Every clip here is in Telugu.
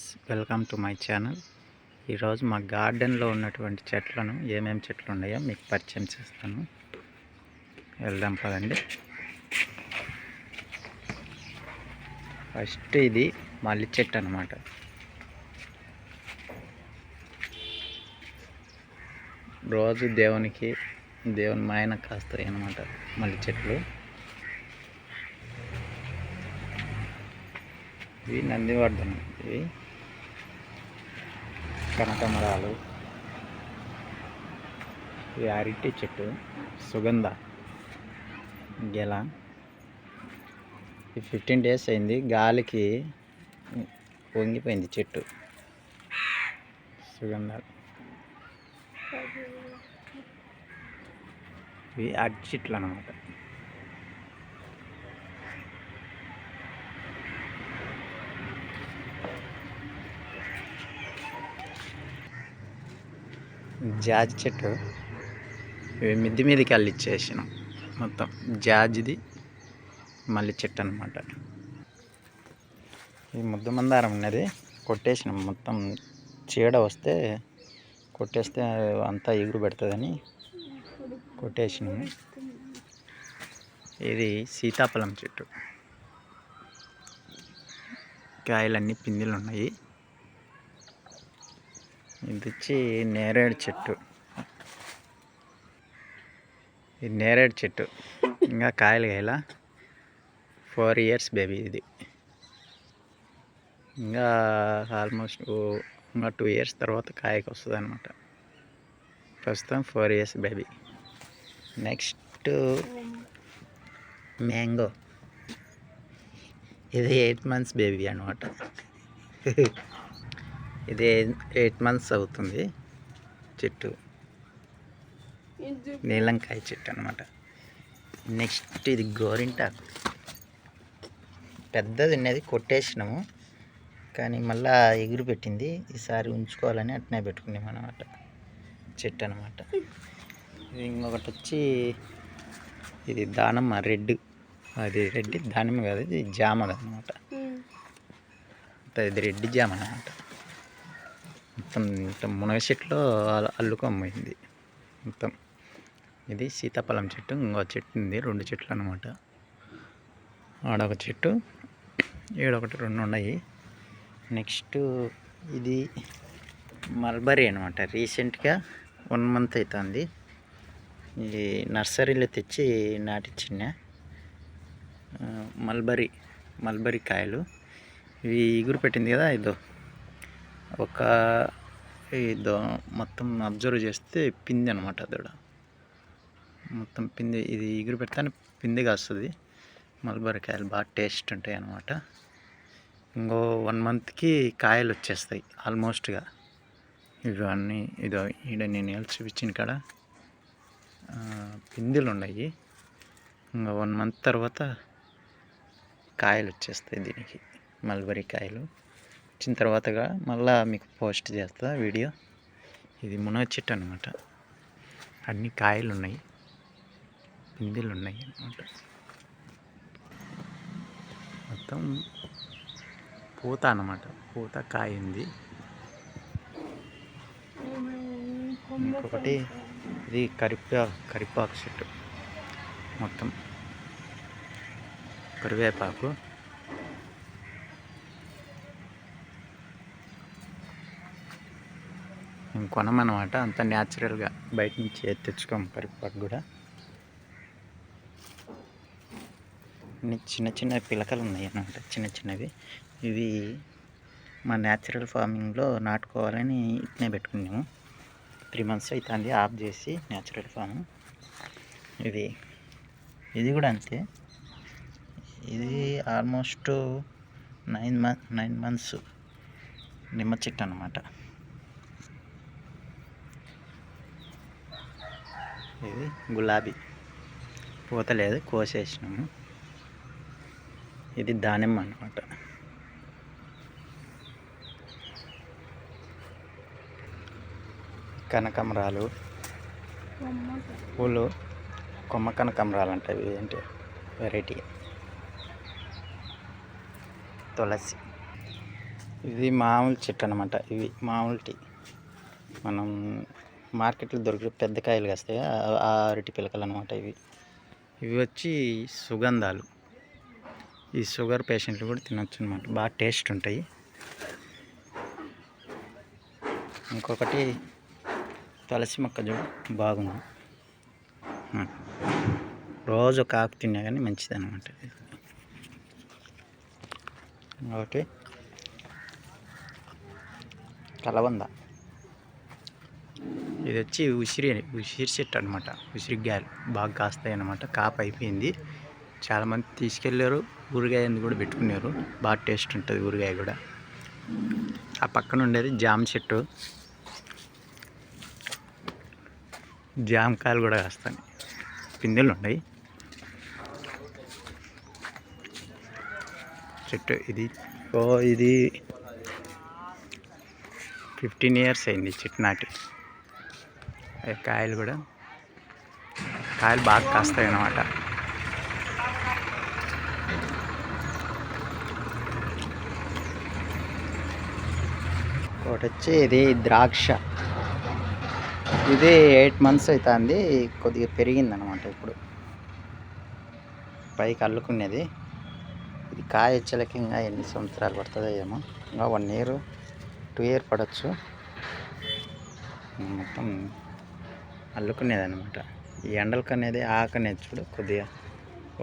Friends, welcome to my channel. ఈరోజు మా గార్డెన్లో ఉన్నటువంటి చెట్లను ఏమేమి చెట్లు ఉన్నాయో మీకు పరిచయం చేస్తాను. వెళ్దాం పదండి. ఫస్ట్ ఇది మల్లి చెట్టు అన్నమాట. రోజు దేవుని మాయన కాస్తాయి అన్నమాట మల్లి చెట్లు. ఇవి నందివర్ధనం, ఇవి కనకమరాలు, ఇవి అరటి చెట్టు, సుగంధ గెల. ఇది 15 days అయింది, గాలికి వంగిపోయింది చెట్టు. సుగంధాలు, ఇవి అరటి చెట్లు అన్నమాట. జాజి చెట్టు, ఇవి మిద్ది మీదకి అల్లిచ్చేసినాం. మొత్తం జాజిది మల్లి చెట్టు అనమాట. ఈ ముద్ద మందారం ఉన్నది, కొట్టేసినాం. మొత్తం చీడ వస్తే కొట్టేస్తే అంతా ఎగురు పెడుతుందని కొట్టేసినాము. ఇది సీతాఫలం చెట్టు, కాయలన్నీ పిందెలు ఉన్నాయి. ఇది వచ్చి నేరేడు చెట్టు. ఇది నేరేడు చెట్టు, ఇంకా కాయలు కాయల 4 years బేబీ. ఇది ఇంకా ఆల్మోస్ట్ ఇంకా 2 years తర్వాత కాయకి వస్తుంది అనమాట. ప్రస్తుతం 4 years బేబీ. నెక్స్ట్ మ్యాంగో, ఇది 8 months బేబీ అనమాట. ఇది 8 months అవుతుంది చెట్టు. నీలంకాయ చెట్టు అనమాట. నెక్స్ట్ ఇది గోరింటాకు, పెద్దది ఉన్నది కొట్టేసినాము, కానీ మళ్ళా ఎగురు పెట్టింది. ఈసారి ఉంచుకోవాలని అట్నే పెట్టుకున్నాం అనమాట చెట్టు అనమాట. ఇంకొకటి వచ్చి ఇది దానిమ్మ రెడ్, అది రెడ్ దానిమ్మ కాదు, ఇది జామది అనమాట. ఇది రెడ్ జామ అనమాట. మొత్తం మునగ చెట్లో అల్లుకొమ్మైంది మొత్తం. ఇది సీతాఫలం చెట్టు. ఇంకో చెట్టు ఉంది, 2 చెట్లు అనమాట. ఆడొక చెట్టు, ఈడొకటి, 2 ఉన్నాయి. నెక్స్ట్ ఇది మల్బరీ అనమాట. రీసెంట్గా 1 month అవుతుంది. ఇది నర్సరీలో తెచ్చి నాటిచ్చిన మల్బరీ కాయలు. ఇవి ఎగురు పెట్టింది కదా, ఇదో మొత్తం అబ్జర్వ్ చేస్తే పిండి అనమాట. అదొడ మొత్తం పిండి. ఇది ఎగురు పెడితే పిండిగా వస్తుంది. మల్బరీ కాయలు బాగా టేస్ట్ ఉంటాయి అన్నమాట. ఇంకో 1 monthకి కాయలు వచ్చేస్తాయి ఆల్మోస్ట్గా. ఇవన్నీ ఈడ నేను చూపించిన కాడ పిందెలు ఉన్నాయి. ఇంకా 1 month తర్వాత కాయలు వచ్చేస్తాయి దీనికి, మల్బరీ కాయలు. వచ్చిన తర్వాతగా మళ్ళీ మీకు పోస్ట్ చేస్తా వీడియో. ఇది మునగ చెట్టు అనమాట. అన్ని కాయలు ఉన్నాయి, పిందెలు ఉన్నాయి అనమాట. మొత్తం పూత అనమాట, పూత కాయ ఉంది. ఇంకొకటి ఇది కరివేపాకు చెట్టు, మొత్తం కరివేపాకు. మేము కొనమన్నమాట, అంతా న్యాచురల్గా బయట నుంచి తెచ్చుకోము. కరివేపాకు కూడా చిన్న చిన్న పిలకలు ఉన్నాయి అన్నమాట, చిన్న చిన్నవి. ఇవి మా న్యాచురల్ ఫార్మింగ్లో నాటుకోవాలని ఇట్నే పెట్టుకున్నాము. 3 months అవుతుంది ఆఫ్ చేసి న్యాచురల్ ఫార్మింగ్. ఇది కూడా అంతే. ఇది ఆల్మోస్ట్ 9 months నిమ్మ చెట్టు అన్నమాట. ఇది గులాబీ, పూత లేదు, కోసేసినాము. ఇది దానిమ్మ అన్నమాట. కనకమరాలు పూలు, కొమ్మ కనకమరాలు అంటాయి. ఏంటి వెరైటీ. తులసి, ఇది మామూలు చెట్టు అనమాట. ఇవి మామూలు టీ మనం మార్కెట్లో దొరికే పెద్ద కాయలు కాస్తాయి, ఆ అరటి పిలకలు అనమాట ఇవి. ఇవి వచ్చి సుగంధాలు. ఈ షుగర్ పేషెంట్లు కూడా తినొచ్చు అనమాట, బాగా టేస్ట్ ఉంటాయి. ఇంకొకటి తులసి మొక్క చూడు, బాగుంది. రోజు ఒక ఆకు తిన్నా కానీ మంచిది అనమాట. ఒకటి కలబంద. ఇది వచ్చి ఉసిరి చెట్టు అనమాట. ఉసిరికాయలు బాగా కాస్తాయి అన్నమాట. కాపు అయిపోయింది, చాలామంది తీసుకెళ్ళారు. ఊరగాయ కూడా పెట్టుకున్నారు, బాగా టేస్ట్ ఉంటుంది ఊరగాయ కూడా. ఆ పక్కన ఉండేది జామ చెట్టు, జామకాయలు కూడా కాస్తాయి, పిందెలు ఉన్నాయి. చెట్టు ఇది ఇది 15 years అయింది చెట్టు నాటి. కాయలు కూడా బాగా కాస్తాయి అన్నమాట. ఒకటి వచ్చి ఇది ద్రాక్ష. ఇది 8 months అవుతుంది, కొద్దిగా పెరిగింది అనమాట. ఇప్పుడు పైకి అల్లుకునేది. ఇది కాయ వచ్చేలకి ఇంకా ఎన్ని సంవత్సరాలు పడుతుందో ఏమో, ఇంకా 1 year 2 year పడవచ్చు. మొత్తం అల్లుకునేది అనమాట. ఈ ఎండలకు అనేది ఆకనేది చూడు, కొద్దిగా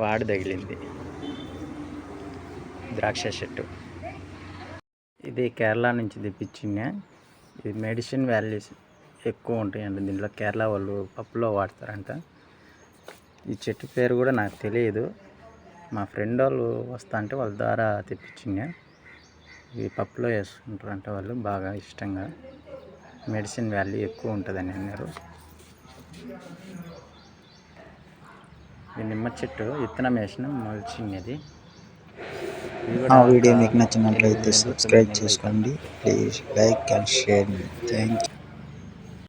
వాడి తగిలింది. ద్రాక్ష చెట్టు ఇది కేరళ నుంచి తెప్పించిన. ఇది మెడిసిన్ వాల్యూస్ ఎక్కువ ఉంటాయండి దీంట్లో. కేరళ వాళ్ళు పప్పులో వాడతారంట. ఈ చెట్టు పేరు కూడా నాకు తెలియదు, మా ఫ్రెండ్ వాళ్ళు వస్తా అంటే వాళ్ళ ద్వారా తెప్పించిన. ఇవి పప్పులో వేసుకుంటారంట వాళ్ళు బాగా ఇష్టంగా. మెడిసిన్ వాల్యూ ఎక్కువ ఉంటుందని అన్నారు. ఈ నిమ్మ చెట్టు విత్తనం వేసిన మొలిచినది. వీడియో మీకు నచ్చినట్లయితే సబ్స్క్రైబ్ చేసుకోండి. Please like and share. Thank you.